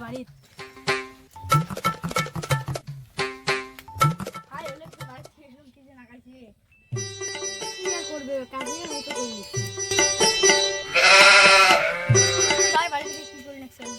বাড়ি করবে কাজে হয়তো করবি বাড়ি থেকে কি করে নেক্সট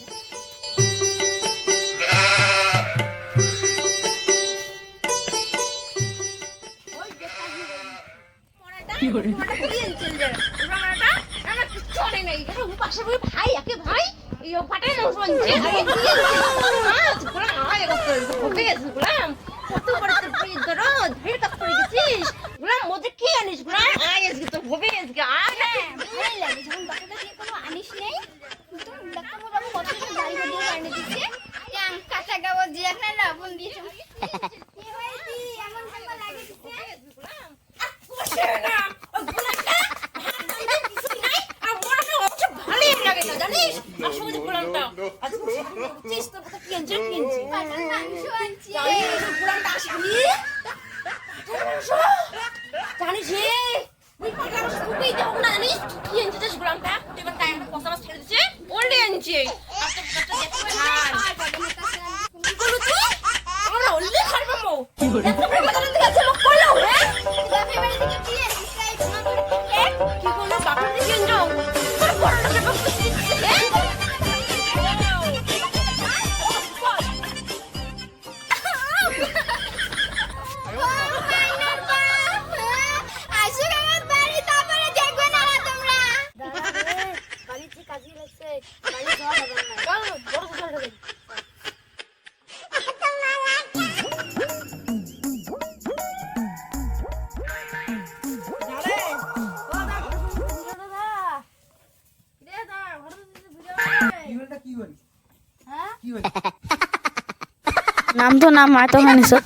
নাম তো নাম মা তো হয়নি সব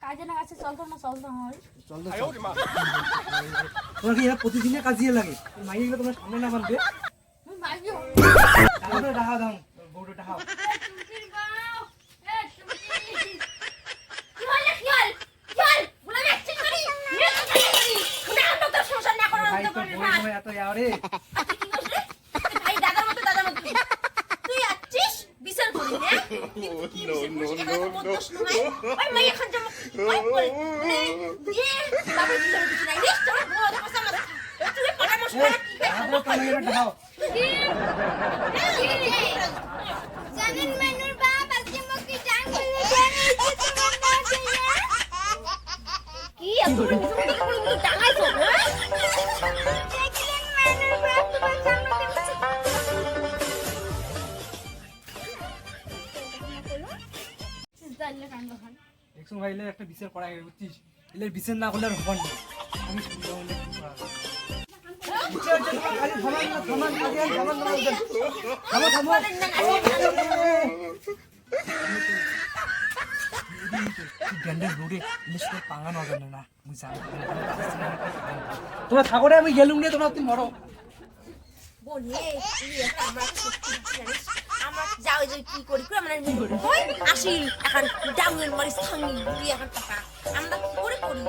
কাজে না কাছে চলতো না হয় তোমার কি এরা প্রতিদিনে কাজিয়ে লাগে মাইয়ে গেলে তোমার সামনে না মানবে ডাহা দাও বউটা ডাহাও এত ইয়ারে একটা বিচার করা গেছে বুঝছিস এলে বিচার না করলে আর হবার না আমি তোমরা ঠাকুরে আমি গেলুম নিয়ে তোমরা তুমি মরো কি করি আসি এখন ডাউনের মারি সাঙ্গি এখন টাকা আমরা কি করে করি